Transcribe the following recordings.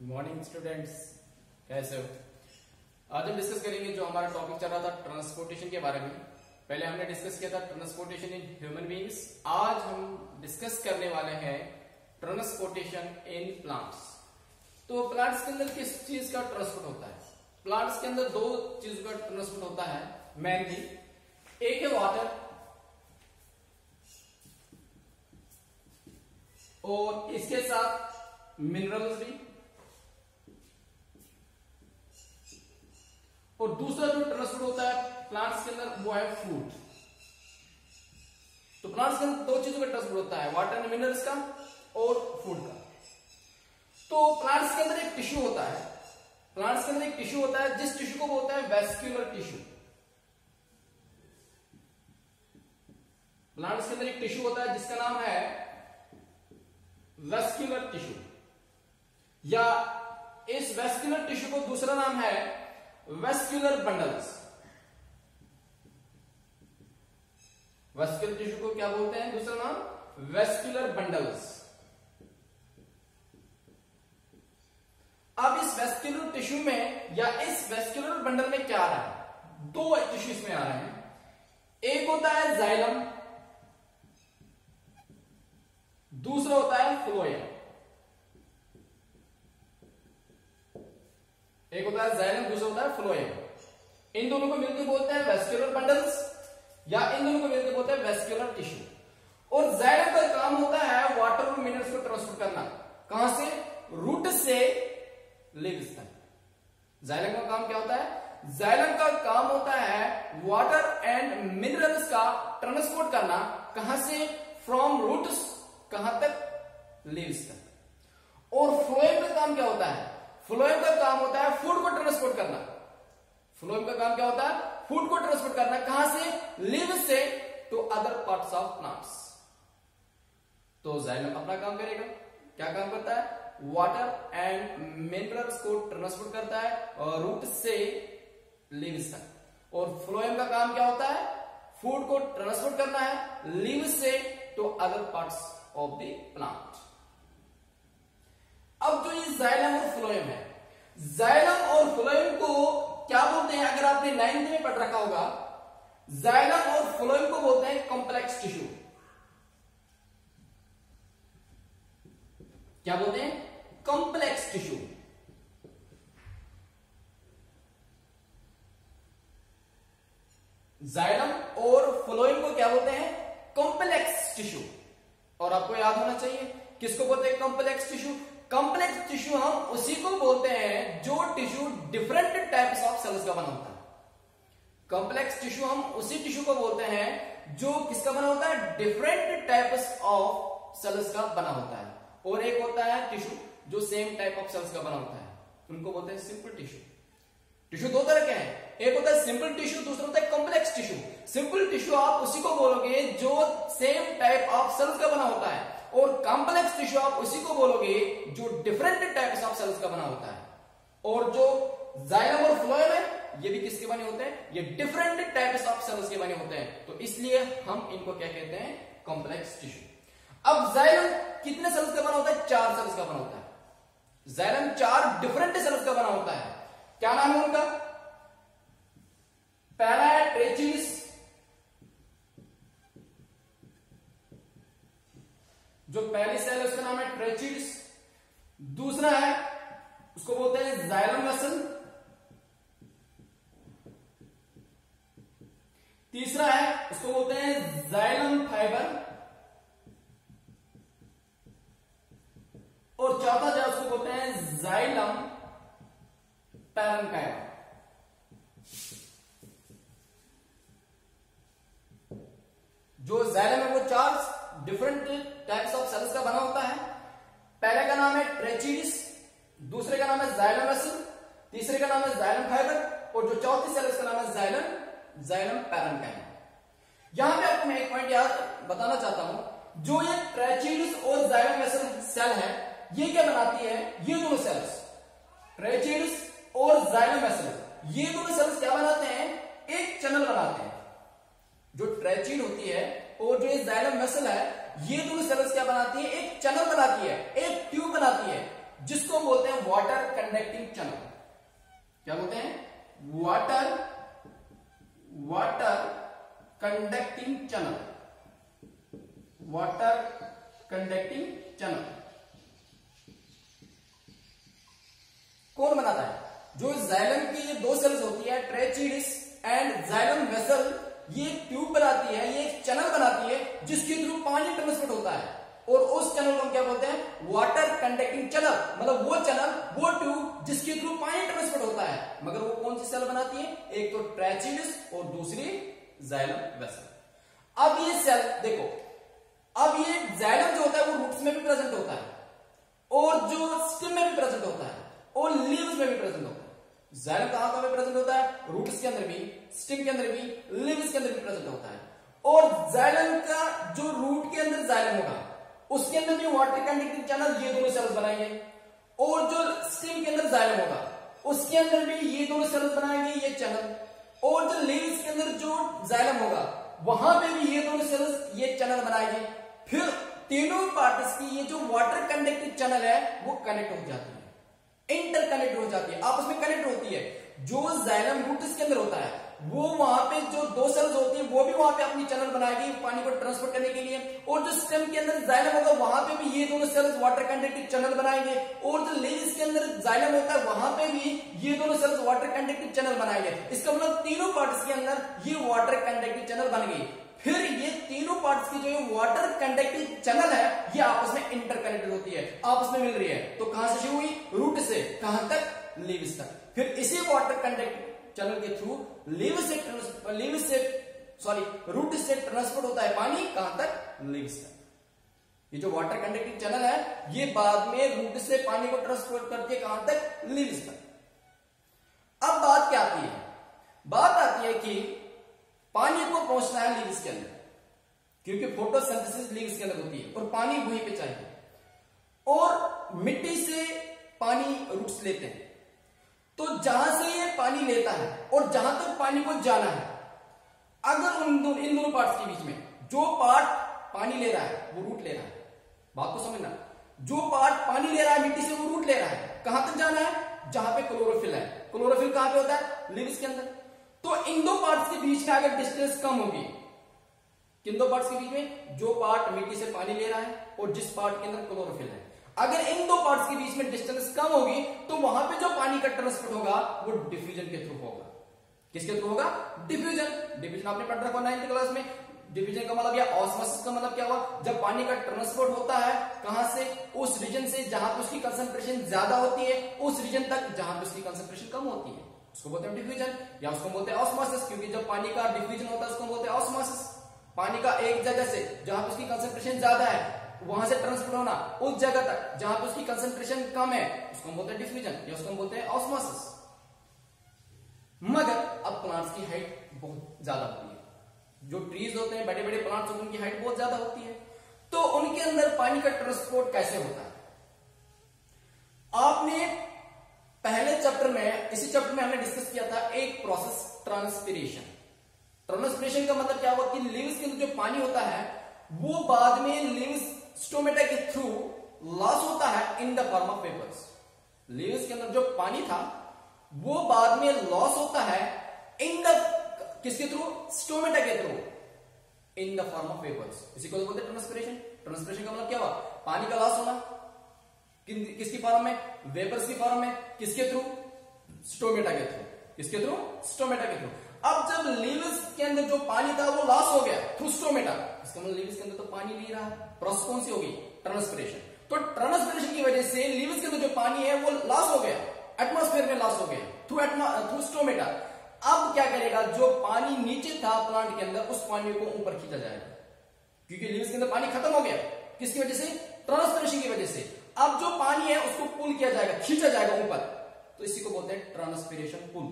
Morning students, कैसे हो? आज हम डिस्कस करेंगे जो हमारा टॉपिक चल रहा था ट्रांसपोर्टेशन के बारे में। पहले हमने डिस्कस किया था ट्रांसपोर्टेशन इन ह्यूमन बीइंग्स। आज हम डिस्कस करने वाले हैं ट्रांसपोर्टेशन इन प्लांट्स। तो प्लांट्स के अंदर किस चीज का ट्रांसपोर्ट होता है? प्लांट्स के अंदर दो चीजों का ट्रांसपोर्ट होता है मेनली। एक है वाटर और इसके साथ मिनरल्स भी, और दूसरा जो ट्रांसपोर्ट होता है प्लांट्स के अंदर वो है फूड। तो प्लांट्स के अंदर दो चीजों का ट्रांसपोर्ट होता है, वाटर एंड मिनरल्स का और फूड का। तो प्लांट्स के अंदर एक टिश्यू होता है, प्लांट्स के अंदर एक टिश्यू होता है जिस टिश्यू को बोलते हैं वेस्क्यूलर टिश्यू। प्लांट्स के अंदर एक टिश्यू होता है जिसका नाम है वेस्क्यूलर टिश्यू, या इस वेस्क्यूलर टिश्यू को दूसरा नाम है वेस्क्यूलर बंडल्स। वेस्क्यूलर टिश्यू को क्या बोलते हैं? दूसरा नाम वेस्क्यूलर बंडल्स। अब इस वेस्क्यूलर टिश्यू में या इस वेस्क्यूलर बंडल में क्या आ रहा है? दो टिश्यू इसमें आ रहे हैं। एक होता है जाइलम, दूसरा होता है फ्लोएम। एक होता है जाइलम, दूसरा होता है फ्लोएम। इन दोनों को मिलकर बोलते हैं वेस्क्यूलर बंडल्स, या इन दोनों को मिलकर बोलते हैं वेस्क्यूलर टिश्यू। और जाइलम का काम होता है वाटर और मिनरल्स को ट्रांसफर करना। कहां से? रूट से लीव्स तक। जाइलम का काम क्या होता है? जाइलम का काम होता है वाटर एंड मिनरल्स का ट्रांसपोर्ट करना। कहां से? फ्रॉम रूट्स कहां तक? लीव्स तक। और फ्लोएम का काम क्या होता है? फ्लोएम का काम होता है फूड को ट्रांसपोर्ट करना। फ्लोएम का काम क्या होता है? फूड को ट्रांसपोर्ट करना। कहां से? लीव्स से to other parts of plants. तो जाइलम अपना काम करेगा। क्या काम करता है? वाटर एंड मिनरल्स को ट्रांसपोर्ट करता है और रूट से लीव्स तक। और फ्लोएम का काम क्या होता है? फूड को ट्रांसपोर्ट करना है लीव्स से to other parts of the plant. अब जो ये जाइलम और फ्लोएम है, जाइलम और फ्लोएम को क्या बोलते हैं? अगर आपने 9th में पढ़ रखा होगा, जाइलम और फ्लोएम को बोलते हैं कॉम्प्लेक्स टिश्यू। क्या बोलते हैं? Complex tissue. जाइलम और फ्लोएम को क्या बोलते हैं? Complex tissue. और आपको याद होना चाहिए किसको बोलते हैं कॉम्प्लेक्स टिश्यू? कॉम्प्लेक्स टिश्यू हम उसी को बोलते हैं जो tissue different types of cells का बना होता है। कॉम्प्लेक्स टिश्यू हम उसी टिश्यू को बोलते हैं जो किसका बना होता है? डिफरेंट टाइप्स ऑफ सेल्स का बना होता है। और एक होता है टिश्यू जो सेम टाइप ऑफ सेल्स का बना होता है, उनको बोलते हैं सिंपल टिश्यू। टिश्यू दो तरह के हैं, एक होता है सिंपल टिश्यू, दूसरा होता है कॉम्प्लेक्स टिश्यू। सिंपल टिश्यू आप उसी को बोलोगे जो सेम टाइप ऑफ सेल्स का बना होता है, और कॉम्प्लेक्स टिश्यू आप उसी को बोलोगे जो डिफरेंट टाइप्स ऑफ सेल्स का बना होता है। और जो जाइलम और फ्लोएम है ये भी किसके बने होते हैं? ये डिफरेंट टाइप्स ऑफ सेल्स के बने होते हैं। तो इसलिए हम इनको क्या कहते हैं? Complex tissue. अब जाइलम कितने सेल्स का बना होता है? 4 सेल्स का बना होता है। जाइलम 4 डिफरेंट सेल्स का बना होता है। क्या नाम है उनका? पहला है ट्रेचिस, जो पहली सेल है उसका नाम है ट्रेचिस। दूसरा है उसको बोलते हैं जाइलम वेसल। तीसरा है उसको बोलते हैं जाइलम फाइबर। और चौथा जो है उसको बोलते हैं जाइलम पैरेन्काइमा। जो जाइलम है वो 4 डिफरेंट टाइप्स ऑफ सेल्स का बना होता है। पहले का नाम है ट्रेचिस, दूसरे का नाम है जाइलम वेसल, तीसरे का नाम है जाइलम फाइबर, और जो चौथी सेल उसका नाम है जाइलम पैरेन्काइमा। यहां पे आपको मैं एक पॉइंट याद बताना चाहता हूं, जो ये ट्रेचिस और जाइलम वेसल सेल है ये क्या बनाती है? ये दोनों सेल्स ट्रेचिस और जाइलम वेसल, ये दोनों सेल्स क्या बनाते हैं? एक चैनल बनाते हैं। जो ट्रेचिन होती है और जो ये जाइलम वेसल है, ये दोनों सेल्स क्या बनाती है? एक चैनल बनाती है, एक ट्यूब बनाती है, जिसको बोलते हैं वाटर कंडक्टिंग चैनल। क्या बोलते हैं? Water conducting channel, water conducting channel कौन बनाता है? जो जाइलम की ये दो सेल्स होती है, ट्रेचीडिस एंड जाइलम वेसल, ये ट्यूब बनाती है, ये एक चैनल बनाती है जिसके थ्रू पानी ट्रांसपोर्ट होता है, और उस चैनल को हम क्या बोलते हैं? Water conducting channel. मतलब वो चैनल, वो ट्यूब जिसके थ्रू पानी ट्रांसपोर्ट होता है। मगर वो कौन सी सेल बनाती है? एक तो ट्रेचीडिस और दूसरी जाइलम वेसल। अब ये सेल देखो, अब ये जाइलम जो होता है वो रूट्स में भी प्रेजेंट होता है, और जो स्टेम में भी प्रेजेंट होता है, और लीव्स में भी प्रेजेंट होता है। जाइलम कहां पे प्रेजेंट होता है? रूट्स के अंदर भी, स्टेम के अंदर भी, लीव्स के अंदर भी प्रेजेंट होता है। और जाइलम का जो रूट के अंदर जाइलम होगा उसके अंदर भी वाटर कंडक्टिंग चैनल ये दोनों सेल्स बनाएंगे, और जो स्टेम के अंदर जाइलम होगा उसके अंदर भी ये दोनों सेल्स बनाएंगे ये चैनल, और जो लीव्स के अंदर जो जाइलम होगा वहां पे भी ये दोनों सेल्स ये चैनल बनाएंगे। फिर तीनों पार्ट्स की ये जो वाटर कंडक्टिंग चैनल है वो कनेक्ट हो जाती है, इंटरकनेक्ट हो जाती है, आपस में कनेक्ट होती है। जो जाइलम रूट इसके अंदर होता है वो वहां पे जो दो सेल्स होती है वो भी वहां पे अपनी चैनल बनाएगी पानी को ट्रांसपोर्ट करने के लिए, और जो स्टेम के अंदर जाइलम होगा वहां पे भी ये दोनों सेल्स वाटर कंडक्टिंग चैनल बनाएंगे, और जो लीव्स के अंदर जाइलम होता है वहां पे भी ये दोनों सेल्स वाटर कंडक्टिंग चैनल बनाएंगे। इसका मतलब तीनों पार्ट्स के अंदर ये वाटर कंडक्टिंग चैनल बन गई। फिर ये तीनों पार्ट्स की जो वाटर कंडक्टिंग चैनल है ये आपस में इंटरकनेक्टेड होती है, आपस में मिल रही है। तो कहां से शुरू हुई? रूट से कहां तक? लीव्स तक। फिर इसी वाटर कंडक्टिंग चैनल के थ्रू रूट से ट्रांसपोर्ट होता है पानी कहां तक? लीव्स तक। ये जो वाटर कंडक्टिंग चैनल है ये बाद में रूट से पानी को ट्रांसपोर्ट करती है कहां तक? लीव्स तक। अब बात क्या आती है? बात आती है कि पानी को पहुंचना है लीव्स के अंदर, क्योंकि फोटोसिंथेसिस लीव्स के अंदर होती है और पानी वहीं पे चाहिए, और मिट्टी से पानी रूट्स लेते हैं। तो जहां से ये पानी लेता है और जहां तक पानी को जाना है, अगर इन दोनों पार्ट्स के बीच में जो पार्ट पानी ले रहा है वो रूट ले रहा है, बात को समझना, जो पार्ट पानी ले रहा है मिट्टी से वो रूट ले रहा है, कहां तक जाना है? जहां पे क्लोरोफिल है। क्लोरोफिल कहां पे होता है? लीव्स के अंदर। तो इन दो पार्ट्स के बीच में अगर डिस्टेंस कम होगी, किन दो पार्ट्स के बीच में? जो पार्ट मिट्टी से पानी ले रहा है और जिस पार्ट के अंदर क्लोरोफिल है, अगर इन दो पार्ट्स के बीच में डिस्टेंस कम होगी तो वहां पे जो पानी का ट्रांसपोर्ट होगा वो डिफ्यूजन के थ्रू होगा। किसके थ्रू होगा? डिफ्यूजन। डिफ्यूजन आपने पढ़ रखा 9th क्लास में। डिफ्यूजन का मतलब या ऑस्मोसिस का मतलब क्या हुआ? जब पानी का ट्रांसपोर्ट होता है कहां से? उस रीजन से जहां पे उसकी कंसंट्रेशन ज्यादा होती है उस रीजन तक जहां पे उसकी कंसंट्रेशन कम होती है, उसको बोलते हैं डिफ्यूजन, या उसको बोलते हैं ऑस्मोसिस, क्योंकि जब पानी का डिफ्यूजन होता है उसको बोलते हैं ऑस्मोसिस। पानी का एक जगह से जहां पे उसकी कंसंट्रेशन ज्यादा है वहां से ट्रांसफर होना उस जगह तक जहां पे उसकी कंसंट्रेशन कम है उसको हम बोलते हैं डिफ्यूजन, या उसको हम बोलते हैं ऑस्मोसिस। मगर अब प्लांट्स की हाइट बहुत ज्यादा होती है, जो ट्रीज होते हैं, बड़े बड़े प्लांट्स होते हैं, उनकी हाइट बहुत ज्यादा होती है, तो उनके अंदर पानी का ट्रांसपोर्ट कैसे होता है? आपने पहले चैप्टर में, इसी चैप्टर में हमने डिस्कस किया था एक प्रोसेस, ट्रांसपिरेशन। ट्रांसपिरेशन का मतलब क्या हुआ कि लीव्स के अंदर जो पानी होता है वो बाद में लीव्स स्टोमेटा के थ्रू लॉस होता है in the form of vapours. Leaves के अंदर जो पानी था वो बाद में लॉस होता है इन द किसके थ्रू? स्टोमेटा के through, in the form of vapours. इसी को बोलते हैं ट्रांसपिरेशन। ट्रांसपिरेशन का मतलब क्या हुआ? पानी का लॉस होना किसकी फॉर्म में? वेपर्स की फॉर्म में। किसके थ्रू? स्टोमेटा के थ्रू। किसके थ्रू? स्टोमेटा के थ्रू। अब जब लीव्स के अंदर जो पानी था वो लॉस हो गया थ्रू स्टोमेटा, इसका मतलब लीव्स के अंदर तो पानी नहीं रहा, प्रोसेस कौन सी होगी? ट्रांसपिरेशन। तो ट्रांसपिरेशन की वजह से लीव्स के अंदर जो पानी है वो लॉस हो गया, एटमॉस्फेयर में लॉस हो गया थ्रू स्टोमेटा। अब क्या करेगा? जो पानी नीचे था प्लांट के अंदर उस पानी को ऊपर खींचा जाएगा, क्योंकि लीव्स के अंदर पानी खत्म हो गया। किसकी वजह से? ट्रांसपिरेशन की वजह से। अब जो पानी है उसको पुल किया जाएगा, खींचा जाएगा ऊपर, तो इसी को बोलते हैं ट्रांसपिरेशन पुल।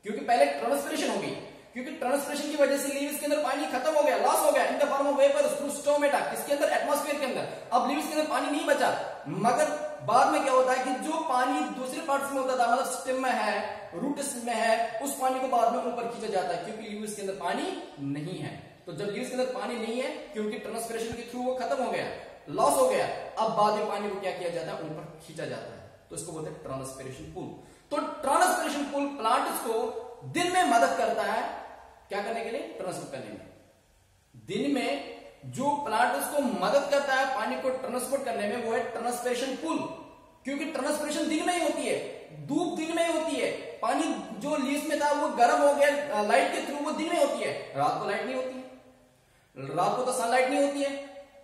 क्योंकि पहले ट्रांसपिरेशन होगी, क्योंकि ट्रांसपिरेशन की वजह से लीव्स के अंदर पानी खत्म हो गया, लॉस हो गया इन the form of vapour through stomata. किसके अंदर? एटमॉस्फेयर के अंदर। अब लीव्स के अंदर पानी नहीं बचा, मगर बाद में क्या होता है कि जो पानी दूसरे पार्ट्स में होता था, मतलब स्टेम में है, रूट्स में है, उस पानी को बाद में ऊपर खींचा जाता है, क्योंकि लीव्स के अंदर पानी नहीं है। तो जब लीव्स के अंदर पानी नहीं है, क्योंकि ट्रांसपिरेशन के थ्रू वो खत्म हो गया, लॉस हो गया, अब बाद में पानी को क्या किया जाता है? ऊपर खींचा जाता है। तो इसको बोलते हैं ट्रांसपिरेशन पूल। तो ट्रांसपिरेशन पूल प्लांट्स को दिन में मदद करता है क्या करने के लिए, ट्रांसपोर्ट करने में। दिन में जो प्लांट्स को मदद करता है पानी को ट्रांसपोर्ट करने में वो है ट्रांसपिरेशन पूल, क्योंकि ट्रांसपिरेशन दिन में ही होती है, धूप दिन में ही होती है। पानी जो लीव्स में था वो गर्म हो गया लाइट के थ्रू, वो दिन में होती है, रात को लाइट नहीं होती है, रात को तो सनलाइट नहीं होती है।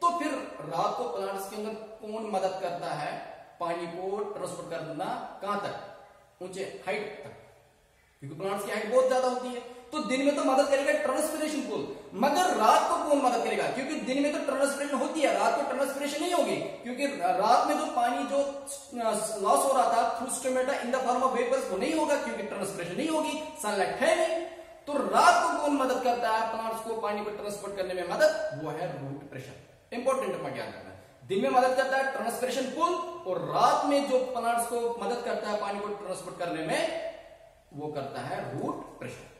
तो फिर रात को प्लांट्स के अंदर कौन मदद करता है पानी को ट्रांसपोर्ट करना, कहां तक, ऊंचे हाइट तक, क्योंकि प्लांट्स की हाइट बहुत ज्यादा होती है। तो दिन में तो मदद करेगा ट्रांसपिरेशन पूल, मगर रात को कौन मदद करेगा, क्योंकि दिन में तो ट्रांसपिरेशन होती है, रात को ट्रांसपिरेशन नहीं होगी, क्योंकि रात में जो पानी जो लॉस हो रहा था through stomata in the form of vapours वो नहीं होगा, क्योंकि ट्रांसपिरेशन नहीं होगी, सनलाइट है नहीं। तो रात को कौन मदद करता है प्लांट्स को पानी को ट्रांसपोर्ट करने में मदद, वो है रूट प्रेशर। इंपॉर्टेंट पॉइंट याद रखना, दिन में मदद करता है ट्रांसपिरेशन पूल, और रात में जो प्लांट्स को मदद करता है पानी को ट्रांसपोर्ट करने में वो करता है रूट प्रेशर।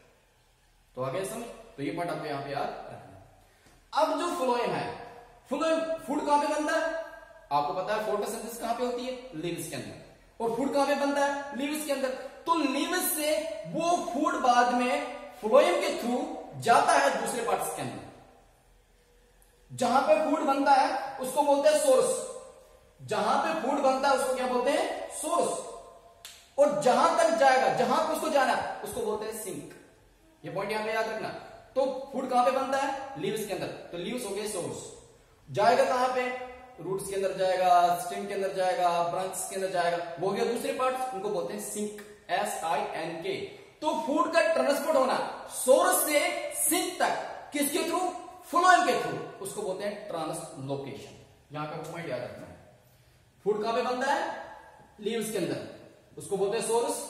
तो आगे समझ, तो ये पॉइंट आपको यहां पे याद रखना। अब जो फ्लोएम है, फ्लोएम फूड कहां पे बनता है, आपको पता है फोटोसिंथेसिस कहां पे होती है, लीव्स के अंदर, और फूड कहां पे बनता है, लीव्स के अंदर। तो लीव्स से वो फूड बाद में फ्लोएम के थ्रू जाता है दूसरे पार्ट्स के अंदर। जहां पे फूड बनता है उसको बोलते हैं सोर्स, जहां पे फूड बनता है उसको क्या बोलते हैं, सोर्स, और जहां तक जाएगा, जहां पे उसको जाना उसको बोलते हैं सिंक। ये पॉइंट यहां पे याद रखना। तो फूड कहां पे बनता है, लीव्स के अंदर, तो लीव्स हो गए सोर्स, जाएगा कहां पे, रूट्स के अंदर जाएगा, स्टेम के अंदर जाएगा, ब्रांच के अंदर जाएगा, वो हो गया दूसरे पार्ट्स, उनको बोलते हैं सिंक, SINK। तो फूड का ट्रांसपोर्ट होना सोर्स से सिंक तक किसके थ्रू, फ्लोएम के थ्रू, उसको बोलते हैं ट्रांसलोकेशन। यहां का पॉइंट याद रखना है। फूड कहां पे बनता है, लीव्स के अंदर, उसको बोलते हैं सोर्स,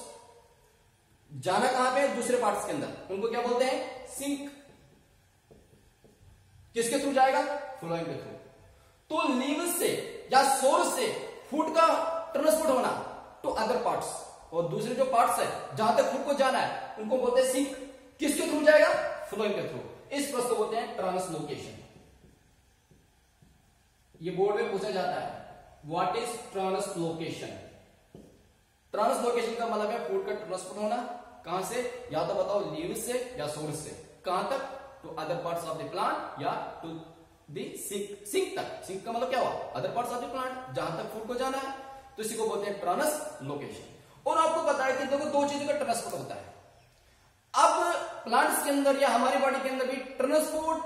जाना कहां पे, दूसरे पार्ट्स के अंदर, उनको क्या बोलते हैं, सिंक। किसके थ्रू जाएगा, फ्लोएम के थ्रू। तो लीव्स से या सोर्स से फूड का ट्रांसपोर्ट होना टू अदर पार्ट्स, और दूसरे जो पार्ट्स है जहां तक फूड को जाना है उनको बोलते हैं सिंक। किसके थ्रू जाएगा, फ्लोएम के थ्रू। इस प्रोसेस को बोलते हैं ट्रांसलोकेशन। ये बोर्ड में पूछा जाता है, व्हाट इज ट्रांसलोकेशन। ट्रांसलोकेशन का मतलब है फूड का ट्रांसपोर्ट होना, कहां से, या तो बताओ लीव्स से या सोर्स से, कहां तक, to other parts of the plant या टू द सिंक, सिंक तक। सिंक का मतलब क्या हुआ, other parts of the plant, जहां तक फूड को जाना है, तो इसी को बोलते हैं ट्रांसलोकेशन। और आपको पता है कि देखो दो चीजों का ट्रांसपोर्ट होता है। अब प्लांट्स के अंदर या हमारी बॉडी के अंदर भी ट्रांसपोर्ट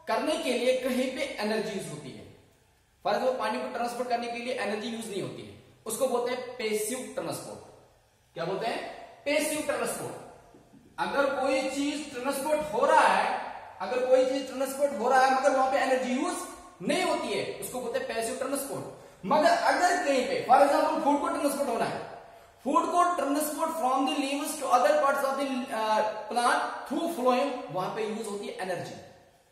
करने के लिए कहीं पे एनर्जी यूज होती है। फॉर एग्जाम्पल पानी को ट्रांसपोर्ट करने के लिए एनर्जी यूज नहीं होती है, उसको बोलते हैं पैसिव ट्रांसपोर्ट। क्या बोलते हैं, पैसिव ट्रांसपोर्ट। अगर कोई चीज ट्रांसपोर्ट हो रहा है, अगर कोई चीज ट्रांसपोर्ट हो रहा है मगर वहां पे एनर्जी यूज नहीं होती है, उसको बोलते हैं पैसिव ट्रांसपोर्ट। मगर अगर कहीं पे फॉर एग्जाम्पल फूड को ट्रांसपोर्ट होना है, फूड को transport from the leaves to other parts of the plant through phloem, वहां पे यूज होती है एनर्जी,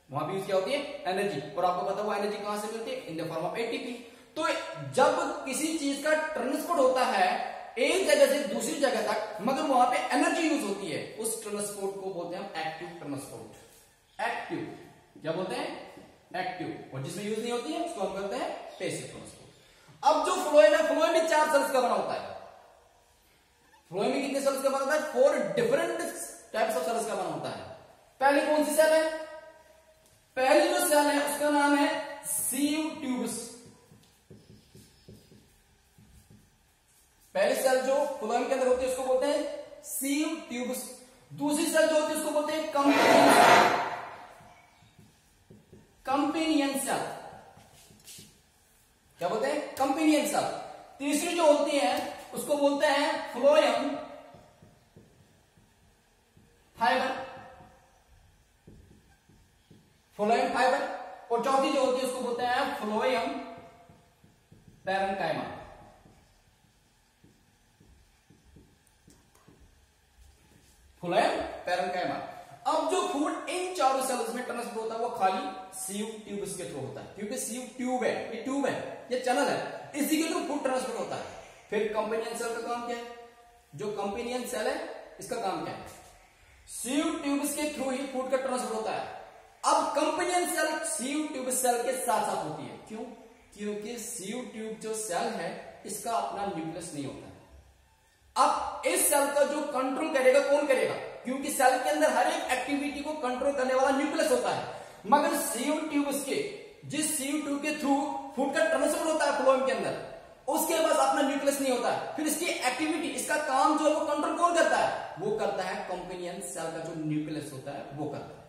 वहां पे यूज क्या होती है, एनर्जी। और आपको पता है वो एनर्जी कहां से मिलती है, in the form of ATP. तो जब किसी चीज का ट्रांसपोर्ट होता है एक जगह से दूसरी जगह तक मगर वहां पे एनर्जी यूज होती है, उस ट्रांसपोर्ट को बोलते हैं हम एक्टिव ट्रांसपोर्ट। एक्टिव क्या बोलते हैं, एक्टिव। और जिसमें यूज नहीं होती है उसको हम कहते हैं पैसिव ट्रांसपोर्ट। अब जो फ्लोएम है, फ्लोएम में 4 सेल्स का बना होता है। फ्लोएम में कितने सेल्स का बना होता है, 4 डिफरेंट टाइप्स ऑफ सेल्स का बना होता है। पहली कौन सी सेल है, पहली जो सेल है उसका नाम है सीव ट्यूब्स। पहली सेल जो फ्लोएम के अंदर होती है उसको बोलते हैं सीव ट्यूब्स। दूसरी सेल जो होती है उसको बोलते हैं कंपेनियन सेल। क्या बोलते हैं, कंपेनियन सेल। तीसरी जो होती है उसको बोलते हैं फ्लोएम फाइबर, फ्लोएम फाइबर। और चौथी जो होती है उसको बोलते हैं फ्लोएम पैरेन्काइमा। Phloem parenchyma. अब जो फूड इन चारों सेल्स में ट्रांसफर होता है वो खाली सीव ट्यूब्स के थ्रू होता है, क्योंकि सीव ट्यूब है, ये ट्यूब है, ये चैनल है, इसी के थ्रू फूड ट्रांसफर होता है। फिर कंपेनियन सेल का काम क्या है, जो कंपेनियन सेल है इसका काम क्या है, सीव ट्यूब्स के थ्रू ही फूड का ट्रांसफर होता है। अब companion cell sieve tube cell के साथ साथ होती है, क्यों, क्योंकि सीव ट्यूब जो सेल है इसका अपना न्यूक्लियस नहीं होता है। अब इस सेल का जो कंट्रोल करेगा कौन करेगा, क्योंकि सेल के अंदर हर एक एक्टिविटी को कंट्रोल करने वाला न्यूक्लियस होता है। मगर सीयू ट्यूब के जिस सीयू ट्यूब के थ्रू फूड का ट्रांसफर होता है फ्लोएम के अंदर, उसके पास अपना न्यूक्लियस नहीं होता है। फिर इसकी एक्टिविटी, इसका काम जो है वो कंट्रोल कौन करता है, वो करता है कंपेनियन सेल का जो न्यूक्लियस होता है वो करता है।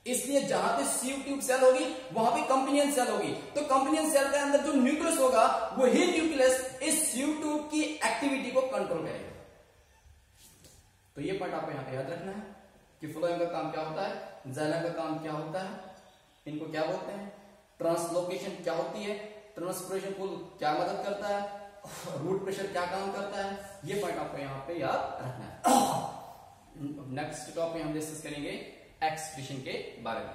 इसलिए जहां पे सीयू ट्यूब सेल होगी वहां पे कंपेनियन सेल होगी, तो कंपेनियन सेल के अंदर जो न्यूक्लियस होगा वही न्यूक्लियस इस सीयू ट्यूब की एक्टिविटी को कंट्रोल करेगा। तो ये पार्ट आपको यहां पे याद रखना है कि फ्लोएम का काम क्या होता है, जाइलम का काम क्या होता है, इनको क्या बोलते हैं, ट्रांसलोकेशन क्या होती है, ट्रांसपोर्टेशन को क्या मदद करता है, रूट प्रेशर क्या काम करता है, ये पॉइंट आपको यहां पे याद रखना है। नेक्स्ट टॉपिक हम डिस्कस करेंगे एक्सक्रीशन के बारे में।